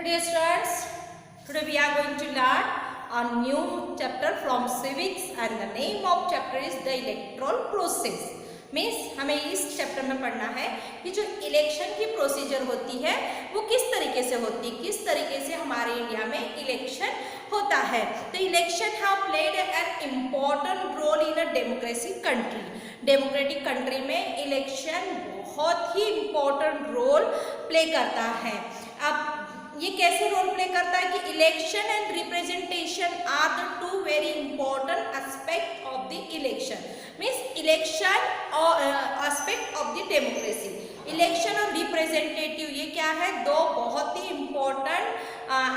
Dear students, today we are going to learn a new chapter from civics and the name of chapter is the electoral process. Means हमें इस chapter में पढ़ना है कि जो election की procedure होती है वो किस तरीके से होती है, किस तरीके से हमारे इंडिया में इलेक्शन होता है. तो election have played an important role in a democracy country. Democratic country में इलेक्शन बहुत ही इम्पोर्टेंट रोल प्ले करता है. अब ये कैसे रोल प्ले करता है कि election and representation are the two very important aspect of the election. Means election और aspect of the democracy. Election और रिप्रेजेंटेटिव ये क्या है, दो बहुत ही इम्पोर्टेंट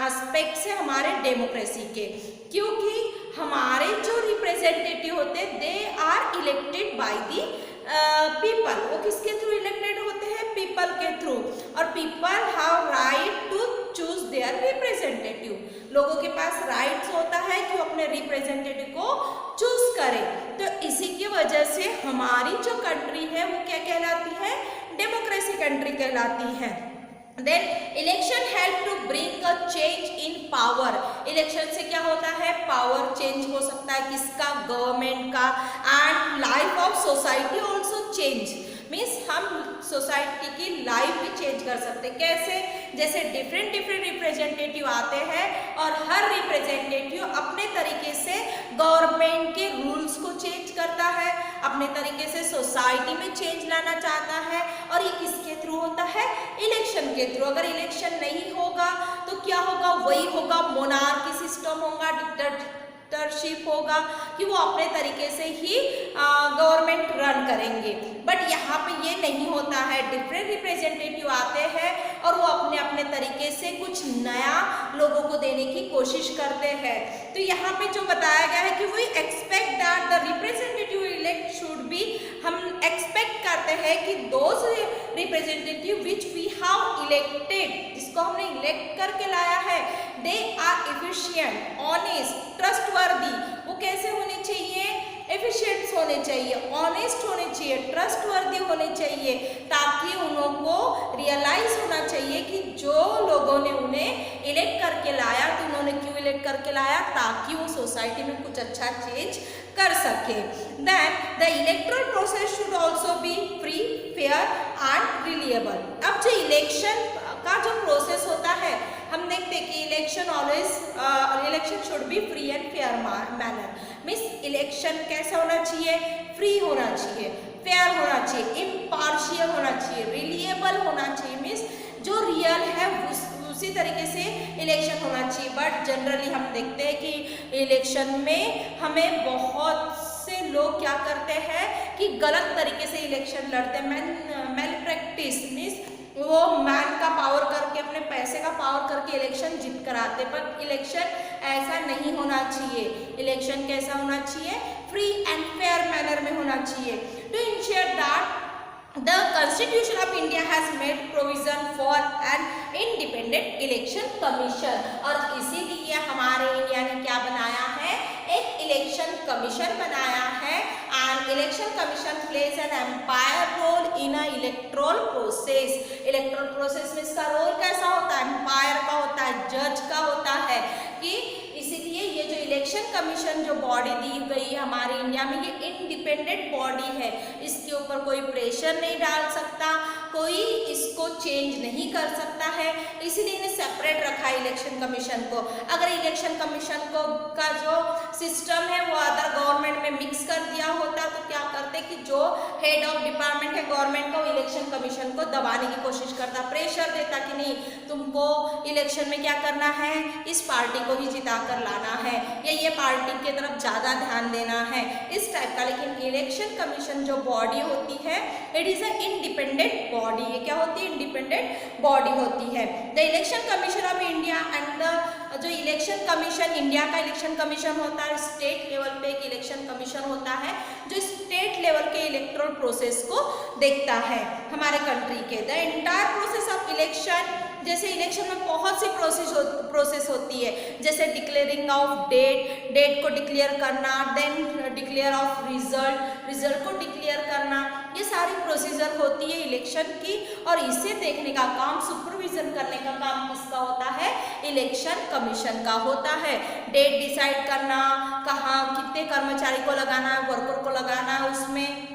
एस्पेक्ट्स है हमारे डेमोक्रेसी के. क्योंकि हमारे जो रिप्रेजेंटेटिव होते हैं they are elected by the people. वो किसके थ्रू इलेक्टेड होते हैं, पीपल के थ्रू. और people have right to choose their representative. लोगों के पास राइट्स होता है कि वो अपने रिप्रेजेंटेटिव को चूज करें. तो इसी की वजह से हमारी जो कंट्री है वो क्या कहलाती है, डेमोक्रेसी कंट्री कहलाती है. Then election help to bring a change in power. Election से क्या होता है, पावर चेंज हो सकता है किसका, गवर्नमेंट का. And life of society also change. Means हम सोसाइटी की लाइफ भी चेंज कर सकते हैं. कैसे, जैसे डिफरेंट रिप्रेजेंटेटिव आते हैं और हर रिप्रेजेंटेटिव अपने तरीके से गवर्नमेंट के रूल्स को चेंज करता है, अपने तरीके से सोसाइटी में चेंज लाना चाहता है. और ये किसके थ्रू होता है, इलेक्शन के थ्रू. अगर इलेक्शन नहीं होगा तो क्या होगा, वही होगा मोनार्की सिस्टम होगा, डिक्टेटरशिप होगा कि वो अपने तरीके से ही गवर्नमेंट रन करेंगे. बट यहाँ पे ये नहीं होता है. डिफरेंट रिप्रेजेंटेटिव आते हैं और वो अपने अपने तरीके से कुछ नया लोगों को देने की कोशिश करते हैं. तो यहाँ पे जो बताया गया है कि we expect that the representative elect should be, हम एक्सपेक्ट करते हैं कि those representative which we have elected, जिसको हमने इलेक्ट करके लाया है, they are efficient, honest, trustworthy. वो कैसे होने चाहिए, एफिशिएंट होने चाहिए, ऑनेस्ट होने चाहिए, ट्रस्टवर्दी होने चाहिए, ताकि उन लोगों को रियलाइज होना चाहिए कि जो लोगों ने उन्हें इलेक्ट करके लाया तो उन्होंने क्यों इलेक्ट करके लाया, ताकि वो सोसाइटी में कुछ अच्छा चेंज कर सके. Then the electoral process should also be free, fair and reliable. अब जो इलेक्शन का जो प्रोसेस होता है, हम देखते हैं कि election should be free and fair manner. Means election कैसा होना चाहिए, फ्री होना चाहिए, फेयर होना चाहिए, इम्पार्शियल होना चाहिए, रिलायबल होना चाहिए. मीन्स जो रियल है उसी तरीके से इलेक्शन होना चाहिए. बट जनरली हम देखते हैं कि इलेक्शन में हमें बहुत से लोग क्या करते हैं कि गलत तरीके से इलेक्शन लड़ते हैं. मैल प्रैक्टिस मीन्स वो मैन का पावर करके, अपने पैसे का पावर करके इलेक्शन जीत कर आते. पर इलेक्शन ऐसा नहीं होना चाहिए. इलेक्शन कैसा होना चाहिए, फ्री एंड फेयर मैनर में होना चाहिए. To ensure that the constitution of India has made provision for an independent election commission. और इसीलिए हमारे इंडिया ने क्या बनाया है, एक इलेक्शन कमीशन बनाया है. And election commission plays an umpire role in a electoral process. Electoral process में इसका रोल कैसा होता है, एम्पायर का होता है, जज का होता है. कि इसीलिए ये जो इलेक्शन कमीशन जो बॉडी दी गई है हमारे इंडिया में, ये इंडिपेंडेंट बॉडी है. इसके ऊपर कोई प्रेशर नहीं डाल सकता, कोई इसको चेंज नहीं कर सकता है. इसीलिए इन्हें सेपरेट रखा है इलेक्शन कमीशन को. अगर इलेक्शन कमीशन को का जो सिस्टम है वो अदर गवर्नमेंट में मिक्स कर दिया होता तो क्या करते कि जो हेड ऑफ डिपार्टमेंट है गवर्नमेंट का, इलेक्शन कमीशन को दबाने की कोशिश करता, प्रेशर देता कि नहीं तुमको इलेक्शन में क्या करना है, इस पार्टी को ही जिता कर लाना है या ये पार्टी की तरफ ज़्यादा ध्यान देना है, इस टाइप का. लेकिन इलेक्शन कमीशन जो बॉडी होती है, it is a independent body. ये क्या होती है, इंडिपेंडेंट बॉडी होती है. The election commission of India and the जो इलेक्शन कमीशन, इंडिया का इलेक्शन कमीशन होता है, स्टेट लेवल पे एक इलेक्शन कमीशन होता है जो स्टेट लेवल के इलेक्टोरल प्रोसेस को देखता है हमारे कंट्री के. The entire process of election, जैसे इलेक्शन में बहुत सी प्रोसेस होती है, जैसे डिक्लेयरिंग ऑफ डेट को डिक्लेयर करना, देन डिक्लेयर ऑफ रिजल्ट को डिक्लेयर करना. ये सारी प्रोसीजर होती है इलेक्शन की, और इसे देखने का काम, सुपरविजन करने का काम किसका होता है? इलेक्शन कमीशन का होता है। डेट डिसाइड करना, कहाँ कितने कर्मचारी को लगाना है, वर्कर को लगाना है, उसमें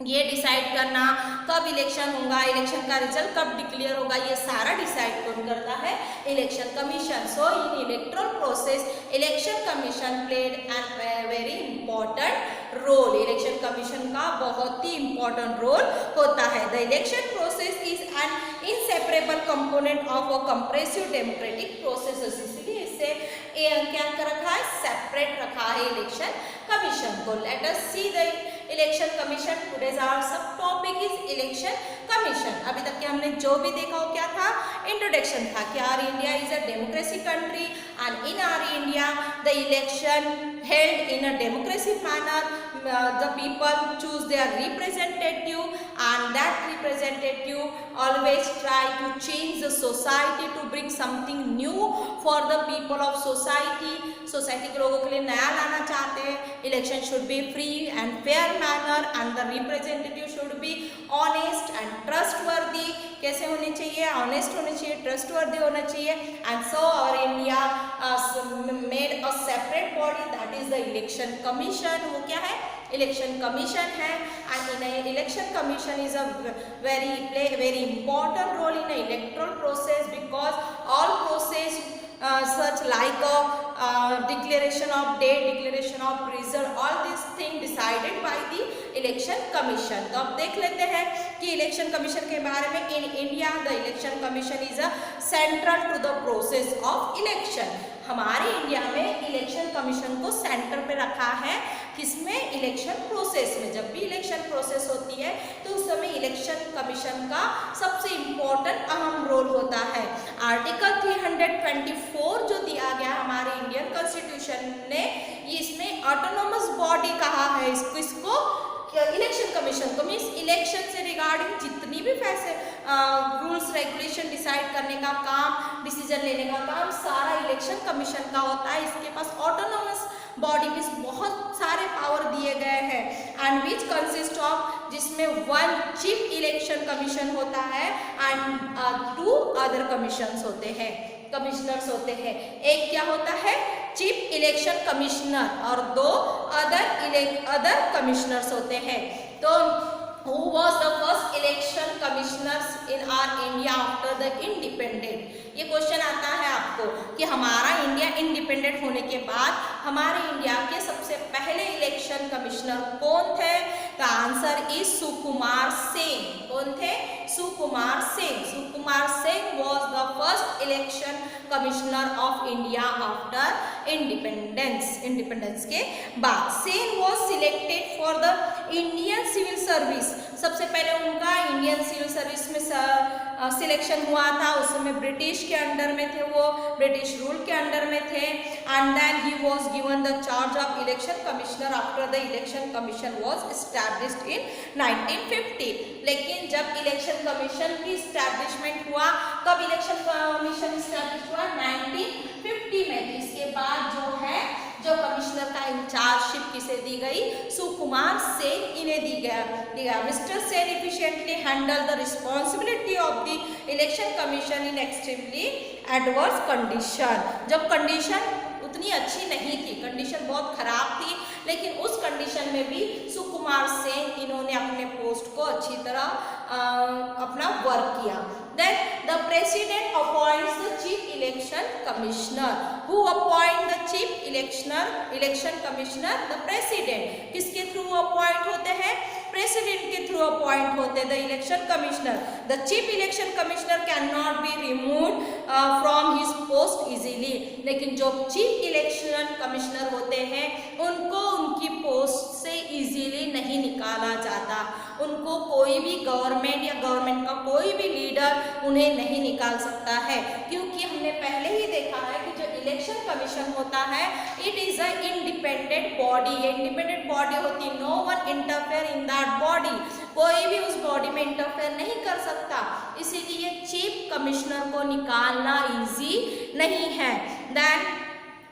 ये डिसाइड करना, कब इलेक्शन होगा, इलेक्शन का रिजल्ट कब डिक्लेयर होगा, ये सारा डिसाइड कौन करता है? Election commission. So in electoral process election commission played an very important role. Election commission का बहुत ही इंपॉर्टेंट रोल होता है। The election process is an inseparable component of a comprehensive democratic process. इसलिए इससे क्या कर रखा है? सेपरेट रखा है इलेक्शन कमीशन को। Let us see the election commission. Today's our sub topic is election commission. अभी तक के हमने जो भी देखा वो क्या था? इंट्रोडक्शन था कि our India is a democracy country and in our India the election held in a democratic manner. The people choose their representative and that representative always try to change the society to bring something new for the people of society. Society के लोगों के लिए नया लाना चाहते हैं। Election should be free and fair manner and the representative should be honest and trustworthy. कैसे होने चाहिए? ऑनेस्ट होने चाहिए, ट्रस्टवर्दी होना चाहिए। And so our India made a separate body that is the election commission. वो क्या है? इलेक्शन कमीशन है। And in election commission is a very important role in electoral process because all process such like a declaration of date, declaration of result, all these things decided by the election commission. तो अब देख लेते हैं कि election commission के बारे में। In India the election commission is a central to the process of election. हमारे इंडिया में इलेक्शन कमीशन को सेंटर पे रखा है। किसमें? इलेक्शन प्रोसेस में। जब भी इलेक्शन प्रोसेस होती है तो उस समय इलेक्शन कमीशन का सबसे इम्पोर्टेंट अहम रोल होता है। आर्टिकल 324 जो दिया गया हमारे इंडियन कॉन्स्टिट्यूशन ने, इसमें ऑटोनोमस बॉडी कहा है इसको इलेक्शन कमीशन को। मीन्स इलेक्शन से रिगार्डिंग जितनी भी फैसले, रूल्स रेगुलेशन डिसाइड करने का काम, डिसीजन लेने का काम सारा इलेक्शन कमीशन का होता है। इसके पास ऑटोनोमस बॉडी में बहुत सारे पावर दिए गए हैं एंड विच कंसिस्ट ऑफ, जिसमें 1 चीफ इलेक्शन कमीशन होता है एंड 2 अदर कमीशंस होते हैं, कमिश्नर्स होते हैं। एक क्या होता है? चीफ इलेक्शन कमिश्नर और 2 अदर कमिश्नर्स होते हैं। तो who was the first election commissioners in our India after the independent? ये क्वेश्चन आता है आपको कि हमारा इंडिया इंडिपेंडेंट होने के बाद हमारे इंडिया के सबसे पहले इलेक्शन कमिश्नर कौन थे? The answer is Sukumar Sen. कौन थे? Sukumar Sen. Sukumar Sen was the first election commissioner of India after independence के बाद। Sen was selected for the Indian civil service. सबसे पहले उनका इंडियन सिविल सर्विस में सिलेक्शन हुआ था। उस समय ब्रिटिश के अंडर में थे, वो ब्रिटिश रूल के अंडर में थे। And then he was given the charge of election commissioner after the election commission was established in 1950। लेकिन जब इलेक्शन कमीशन की एस्टैब्लिशमेंट हुआ, कब इलेक्शन कमीशन एस्टैब्लिश हुआ? 1950 में। इसके बाद जो कमिश्नर का इंचार्जशिप किसे दी गई? सुकुमार सेन इन्हें दी गया। Mister Sen efficiently handle the responsibility of the election commission in extremely adverse condition. जब कंडीशन उतनी अच्छी नहीं थी, कंडीशन बहुत खराब थी, लेकिन उस कंडीशन में भी सुकुमार सेन इन्होंने अपने पोस्ट को अच्छी तरह अपना वर्क किया। Then the president appoints the chief election commissioner. Who appoint the chief election commissioner? The president. किसके थ्रू अपॉइंट होते हैं? प्रेसिडेंट के थ्रू अपॉइंट होते हैं the election commissioner. The chief election commissioner can not be remove from his post easily. लेकिन जो chief election commissioner होते हैं उनको उनकी पोस्ट से इजीली नहीं निकाला जाता। उनको कोई भी गवर्नमेंट या गवर्नमेंट का कोई भी लीडर उन्हें नहीं निकाल सकता है, क्योंकि हमने पहले ही देखा है कि जो इलेक्शन कमीशन होता है it is a independent body. Independent body होती, no one interfere in that body. कोई भी उस बॉडी में इंटरफेयर नहीं कर सकता, इसीलिए चीफ कमिश्नर को निकालना इजी नहीं है। Then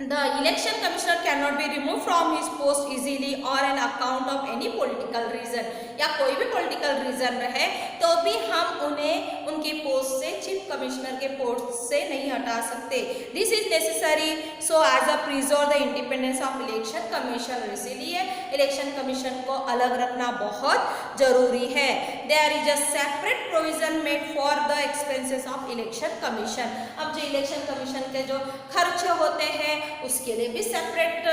The election commissioner cannot be removed from his post easily or an account of any political reason. या कोई भी political reason रहे तो भी हम उन्हें उनके पोस्ट से चीफ कमिश्नर के पोस्ट से नहीं हटा सकते. This is necessary so as a preserve the independence of election commission. इसीलिए इलेक्शन कमीशन को अलग रखना बहुत जरूरी है. There is a separate provision made for the expenses of election commission. अब जो इलेक्शन कमीशन के जो खर्च होते हैं उसके लिए भी सेपरेट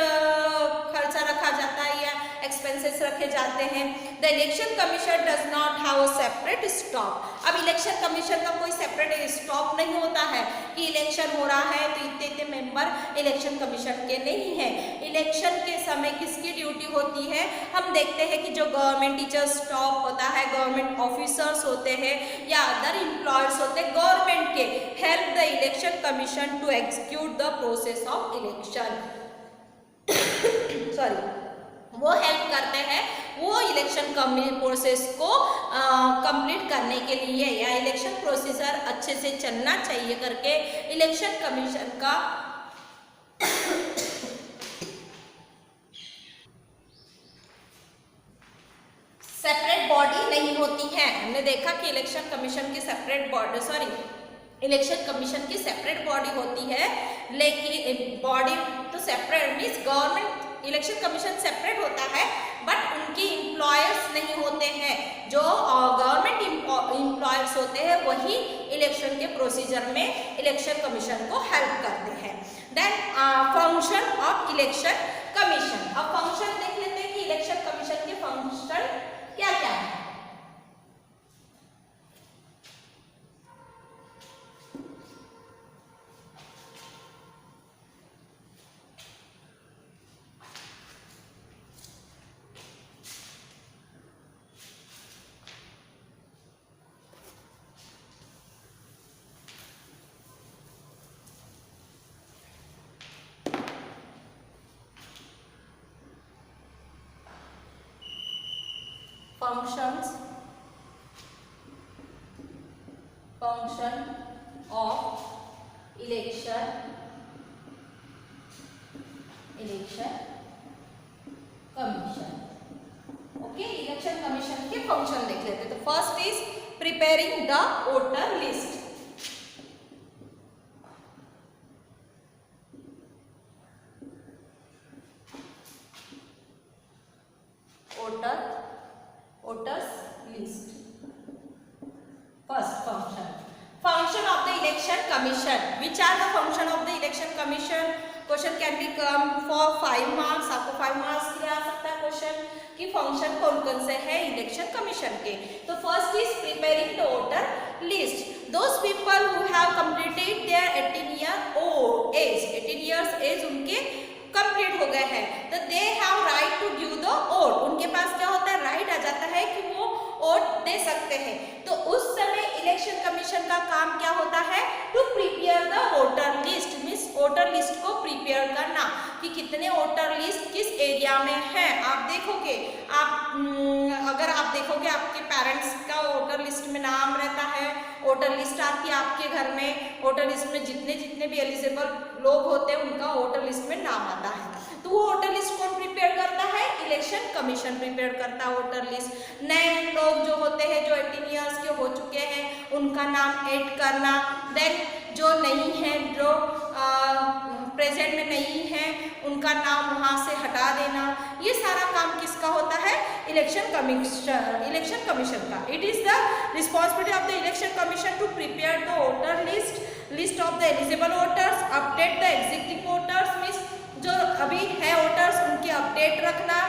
खर्चा रखा जाता है या एक्सपेंसेस रखे जाते हैं. The election commission does not have a separate stop. अब इलेक्शन कमीशन का कोई सेपरेट स्टॉप नहीं होता है कि इलेक्शन हो रहा है तो इतने इतने मेंबर इलेक्शन कमीशन के नहीं है. इलेक्शन के समय किसकी ड्यूटी होती है? हम देखते हैं कि जो गवर्नमेंट टीचर स्टॉप होता है, गवर्नमेंट ऑफिसर्स होते हैं या अदर एम्प्लॉयर्स होते हैं गवर्नमेंट के, help the election commission to execute the process of election. Sorry, वो हेल्प करते हैं वो इलेक्शन प्रोसेस को कंप्लीट करने के लिए या इलेक्शन प्रोसीजर अच्छे से चलना चाहिए करके इलेक्शन कमीशन का सेपरेट बॉडी नहीं होती है. हमने देखा कि इलेक्शन कमीशन की सेपरेट बॉडी इलेक्शन कमीशन की सेपरेट बॉडी होती है, लेकिन बॉडी तो separate means government election commission separate होता है बट उनके एम्प्लॉयर्स नहीं होते हैं. जो गवर्नमेंट एम्प्लॉयर्स होते हैं वही इलेक्शन के प्रोसीजर में इलेक्शन कमीशन को हेल्प करते हैं. Then function of election commission. अब फंक्शन देख लेते हैं कि इलेक्शन कमीशन के फंक्शन क्या क्या है. Function of election commission. Okay, election commission के फंक्शन देख लेते हैं. तो first is preparing the voter list. voters list. First function of the election commission. Which are the function of the election commission? Question can be come for 5 marks. आपको 5 marks के लिए आ सकता है क्वेश्चन कि फंक्शन कौन कौन से है इलेक्शन कमीशन के. तो first is preparing the voter list. Those people who have completed their 18 years age उनके कंप्लीट हो गए हैं तो they have right to give the vote. उनके पास क्या होता है? राइट आ जाता है कि वो वोट दे सकते हैं. तो उस समय इलेक्शन कमीशन का काम क्या होता है? To prepare the voter list. Means voter list को प्रिपेयर करना कि कितने वोटर लिस्ट किस एरिया में है. आप देखोगे, अगर आप देखोगे आपके पेरेंट्स का वोटर लिस्ट में नाम रहता है, वोटर लिस्ट आती है आपके घर में, वोटर लिस्ट में जितने भी एलिजिबल लोग होते हैं उनका वोटर लिस्ट में नाम आता है. तो वो वोटर लिस्ट कौन प्रिपेयर करता है? इलेक्शन कमीशन प्रिपेयर करता है वोटर लिस्ट. नए लोग जो होते हैं जो 18 ईयर्स के हो चुके हैं उनका नाम ऐड करना. देन जो नहीं है, जो प्रेजेंट में नहीं है उनका नाम वहाँ से हटा देना. ये सारा काम किसका होता है? इलेक्शन कमीशन का. It is the responsibility of the election commission to prepare the voter list of the eligible voters, update the existing voters. Means जो अभी है वोटर्स उनके अपडेट रखना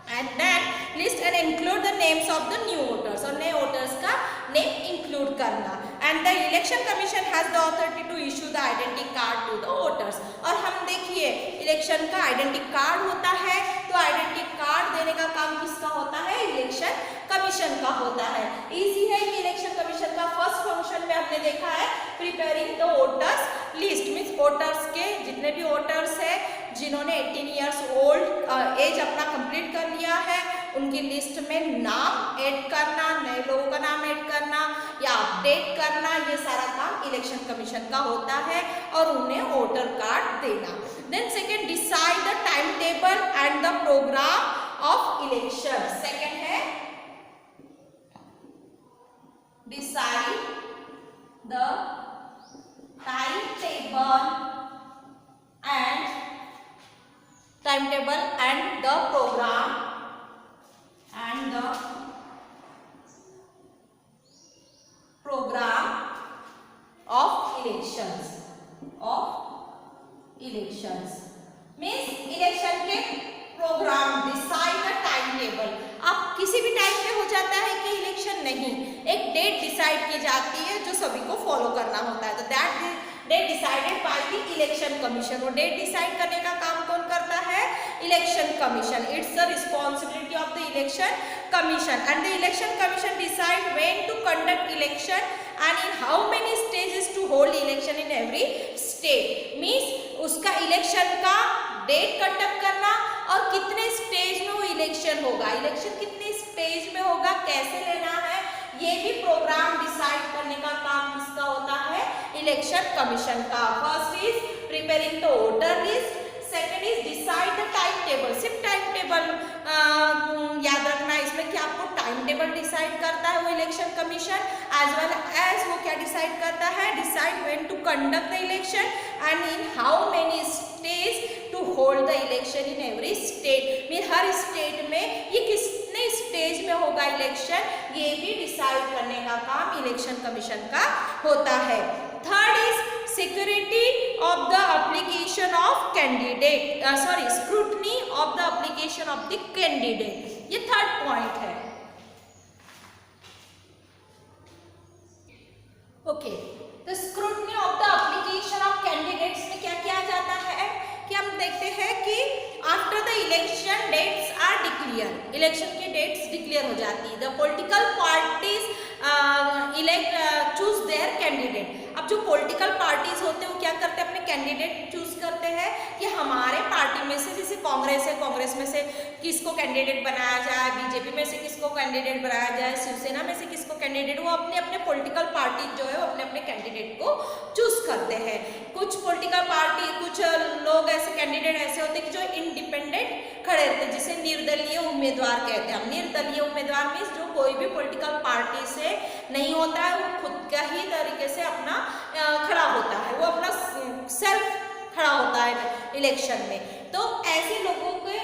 and then list and include the names of the new voters. और नए voters का name include करना. And the election commission has the authority to issue the identity card to the voters. और हम देखिए election का identity card होता है तो आइडेंटिटी कार्ड देने का काम किसका होता है? इलेक्शन कमीशन का होता है. इजी है कि इलेक्शन कमीशन का फर्स्ट फंक्शन में हमने देखा है preparing the voters list. Means voters के जितने भी वोटर्स है जिन्होंने 18 ईयर्स ओल्ड एज अपना कंप्लीट कर लिया है उनकी लिस्ट में नाम ऐड करना, नए लोगों का नाम ऐड करना या अपडेट करना, ये सारा काम इलेक्शन कमीशन का होता है और उन्हें वोटर कार्ड देना। Then second, decide the time table and the programme of election. Second है decide the timetable and the program of elections means election के programme, decide the time table. अब किसी भी टाइम पे हो जाता है कि इलेक्शन नहीं, एक डेट डिसाइड की जाती है जो सभी को फॉलो करना होता है, तो that date decided by the election commission. वो डेट डिसाइड करने का काम कौन करता है? Election commission. It's the responsibility of the election commission and the election commission decide when to conduct election and in how many stages to hold election in every state. Means उसका election का date conduct करना और कितने stage में वो election होगा, election कितने stage में होगा, कैसे लेना है, ये भी प्रोग्राम डिसाइड करने का काम किसका होता है? इलेक्शन कमीशन का। First is preparing the voter list, second is decide the time table. सिर्फ टाइम टेबल याद रखना है इसमें कि आपको टाइम टेबल डिसाइड करता है वो election commission, as well as वो क्या डिसाइड करता है? Decide when to conduct the election and in how many stage to hold the election in every state. Mean हर स्टेट में ये कितने स्टेज में होगा इलेक्शन, ये भी डिसाइड करने का काम इलेक्शन कमीशन का होता है। Third is security of the application of candidate, scrutiny of the application of the candidate, ये थर्ड पॉइंट है। ओके, तो scrutiny of the application of candidates में क्या किया जाता है कि हम देखते हैं कि after the election dates are declare, election की डेट्स डिक्लेयर हो जाती है, the political parties choose their candidate. अब जो पॉलिटिकल पार्टीज होते हैं वो क्या करते हैं? अपने कैंडिडेट चूज करते हैं कि हमारे पार्टी में से, जैसे कांग्रेस है, कांग्रेस में से किसको कैंडिडेट बनाया जाए, बीजेपी में से किसको कैंडिडेट बनाया जाए, शिवसेना में से किसको कैंडिडेट, वो अपने अपने पॉलिटिकल पार्टी जो है वो अपने अपने कैंडिडेट को चूज करते हैं। कुछ पॉलिटिकल पार्टी, कुछ लोग ऐसे कैंडिडेट ऐसे होते हैं कि जो इंडिपेंडेंट खड़े रहते हैं, जिसे निर्दलीय उम्मीदवार कहते हैं। निर्दलीय उम्मीदवार मीन्स जो कोई भी पॉलिटिकल पार्टी से नहीं होता है, वो खुद का ही तरीके से अपना खड़ा होता है, वो अपना सेल्फ खड़ा होता है इलेक्शन में। तो ऐसे लोगों को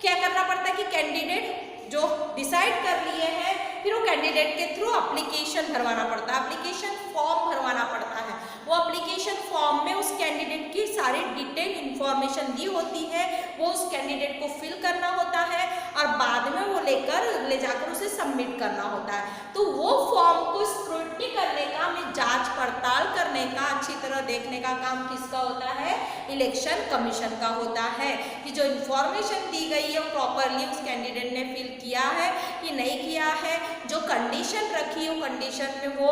क्या करना पड़ता है कि कैंडिडेट जो डिसाइड कर लिए हैं, फिर वो कैंडिडेट के थ्रू एप्लीकेशन भरवाना पड़ता है, एप्लीकेशन फॉर्म भरवाना पड़ता है। वो एप्लीकेशन फॉर्म में उस कैंडिडेट की सारी डिटेल इंफॉर्मेशन दी होती है, वो उस कैंडिडेट को फिल करना होता है और बाद में वो ले जाकर उसे सबमिट करना होता है। तो वो फॉर्म को स्क्रूटनी करने का, जांच पड़ताल करने का, अच्छी तरह देखने का काम किसका होता है? इलेक्शन कमीशन का होता है कि जो इंफॉर्मेशन दी गई है प्रॉपरली उस कैंडिडेट ने फिल किया है कि नहीं किया है, जो कंडीशन रखी है वो कंडीशन में वो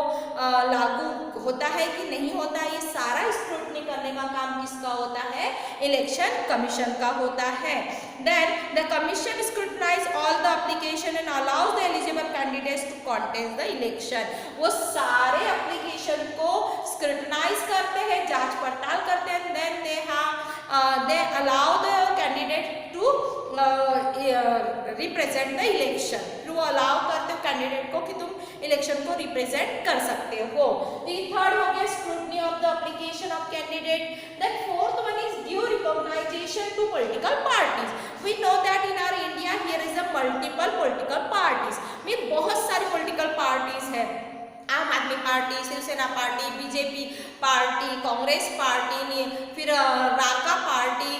लागू होता है कि नहीं होता है, ये सारा स्क्रूटनी करने का काम किसका होता है? इलेक्शन कमीशन का होता है। Then the commission scrutinize all the application and allows the eligible candidates to contest the election. वो सारे एप्लीकेशन को स्क्रूटनाइज करते हैं, जांच पड़ताल करते हैं, then they allow the candidate to represent the election. वो अलाउ करते हो कैंडिडेट को कि तुम इलेक्शन को रिप्रेजेंट कर सकते हो। थर्ड हो गया scrutiny of the application of candidate. Then fourth one is due recognisation to political parties. We know that in our India here is a multiple political parties, में बहुत सारी पॉलिटिकल पार्टीज है। Aam Aadmi party, Shiv Sena party, BJP party, Congress party, फिर राका party,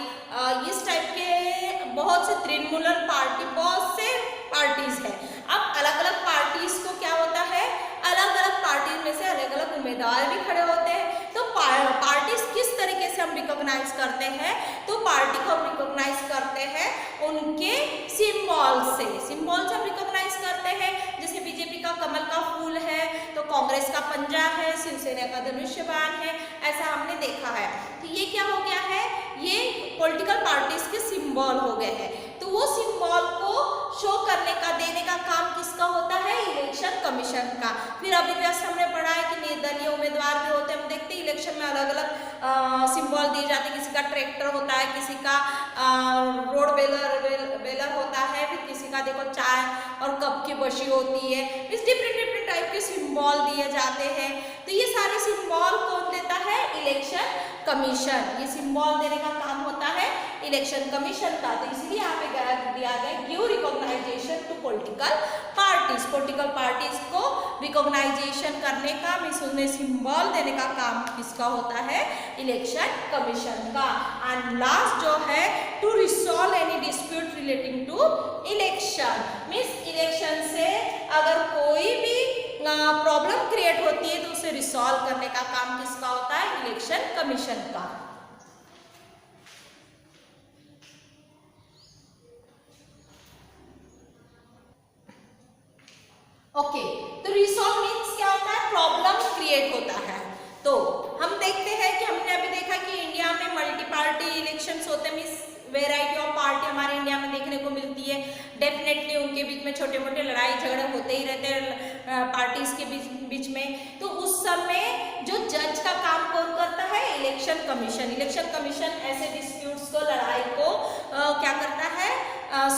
इस type के बहुत से तृणमूल पार्टी, बहुत से पार्टीज है। अब अलग अलग पार्टीज को क्या होता है? अलग अलग पार्टी में से अलग अलग उम्मीदवार भी खड़े होते हैं। तो पार्टीज किस तरीके से हम रिकॉग्नाइज करते हैं? तो पार्टी को हम रिकॉग्नाइज करते हैं उनके सिंबल से, सिंबल से हम रिकॉग्नाइज करते हैं। जैसे बीजेपी का कमल का फूल है, तो कांग्रेस का पंजा है, शिवसेना का धनुष्य बाण है, ऐसा हमने देखा है। तो ये क्या हो गया है? ये पॉलिटिकल पार्टीज के सिंबल हो गए हैं। तो तो वो सिंबल को शो करने का, देने का काम किसका होता है? इलेक्शन कमीशन का। फिर अभी जस्ट हमने पढ़ा है कि निर्दलीय उम्मीदवार भी होते हैं। हम देखते हैं इलेक्शन में अलग अलग सिंबल दिए जाते हैं। किसी का ट्रैक्टर होता है, किसी का रोड बेलर होता है, फिर किसी का देखो चाय और कप की बशी होती है। इस डिफरेंट टाइप के सिंबल दिए जाते हैं। तो ये सारे सिंबल कौन देता है? Election commission. ये सिंबल देने का काम होता है इलेक्शन कमीशन का। तो इसलिए यहाँ पे दिया गया give recognisation to political parties. Political parties को रिकॉग्नाइजेशन करने का, मीन्स उन्हें सिंबल देने का काम किसका होता है? इलेक्शन कमीशन का। एंड लास्ट जो है to resolve any dispute relating to election, means election से अगर कोई भी प्रॉब्लम क्रिएट होती है तो उसे रिसॉल्व करने का काम किसका होता है? इलेक्शन कमीशन का। ओके, तो रिसॉल्व मीन्स क्या होता है? प्रॉब्लम क्रिएट होता है। तो हम देखते हैं कि हमने अभी देखा कि इंडिया में मल्टी पार्टी इलेक्शंस होते हैं, मीन्स वेराइटी ऑफ पार्टी हमारे इंडिया में देखने को मिलती है। डेफिनेटली उनके बीच में छोटे मोटे लड़ाई झगड़े होते ही रहते हैं पार्टीज के बीच में। तो उस समय जो जज का काम कौन करता है? Election commission. इलेक्शन कमीशन ऐसे डिस्प्यूट्स को, लड़ाई को क्या करता है?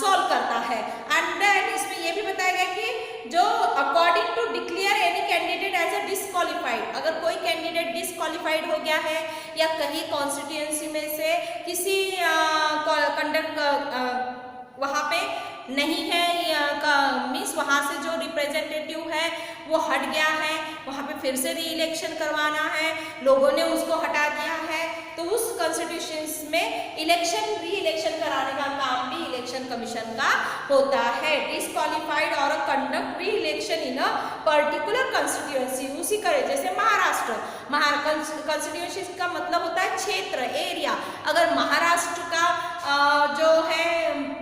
सॉल्व करता है। एंड देन इसमें यह भी बताया गया कि जो according to declare any candidate as a disqualified, अगर कोई कैंडिडेट डिस्क्वालिफाइड हो गया है या कहीं कॉन्स्टिट्यूएंसी में से किसी कंडक्ट वहाँ पे नहीं है, मीन्स वहाँ से जो रिप्रेजेंटेटिव है वो हट गया है, वहाँ पे फिर से री इलेक्शन करवाना है, लोगों ने उसको हटा दिया है, तो उस कॉन्स्टिट्यूशन में इलेक्शन री इलेक्शन कराने का काम भी इलेक्शन कमीशन का होता है। डिस्क्वालिफाइड और कंडक्ट री election in a particular constituency, उसी करे जैसे महाराष्ट्र कॉन्स्टिट्यूएंसी का मतलब होता है क्षेत्र, एरिया। अगर महाराष्ट्र का जो है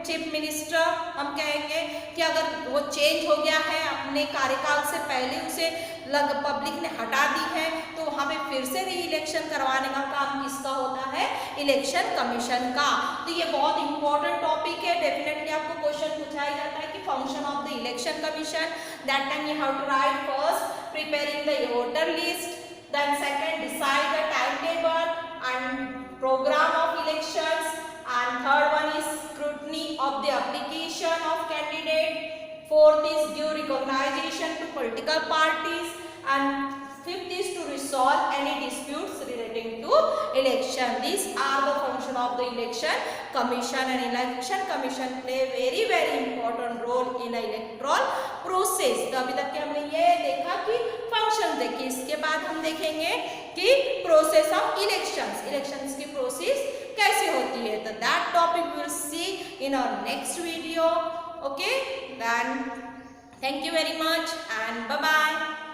चीफ मिनिस्टर, हम कहेंगे कि अगर वो चेंज हो गया है, अपने कार्यकाल से पहले उसे पब्लिक ने हटा दी है, तो वहाँ पे फिर से री इलेक्शन करवाने का काम किसका होता है? इलेक्शन कमीशन का। तो ये बहुत इंपॉर्टेंट टॉपिक है। डेफिनेटली आपको क्वेश्चन पूछा ही जाता है कि function of the election commission. That time you have to write first preparing the voter list, then second decide the time table and programme of elections, and third one is scrutiny of the application of candidate, fourth is give recognition to political parties, and fifth is to resolve any disputes relating to election. These are the function of the election commission, and election commission play very important role in electoral process. तो अभी तक के हमने ये देखा कि function देखे, इसके बाद हम देखेंगे कि प्रोसेस ऑफ इलेक्शंस की प्रोसेस कैसे होती है। तो that topic will see in our next video. Okay, then thank you very much and bye bye.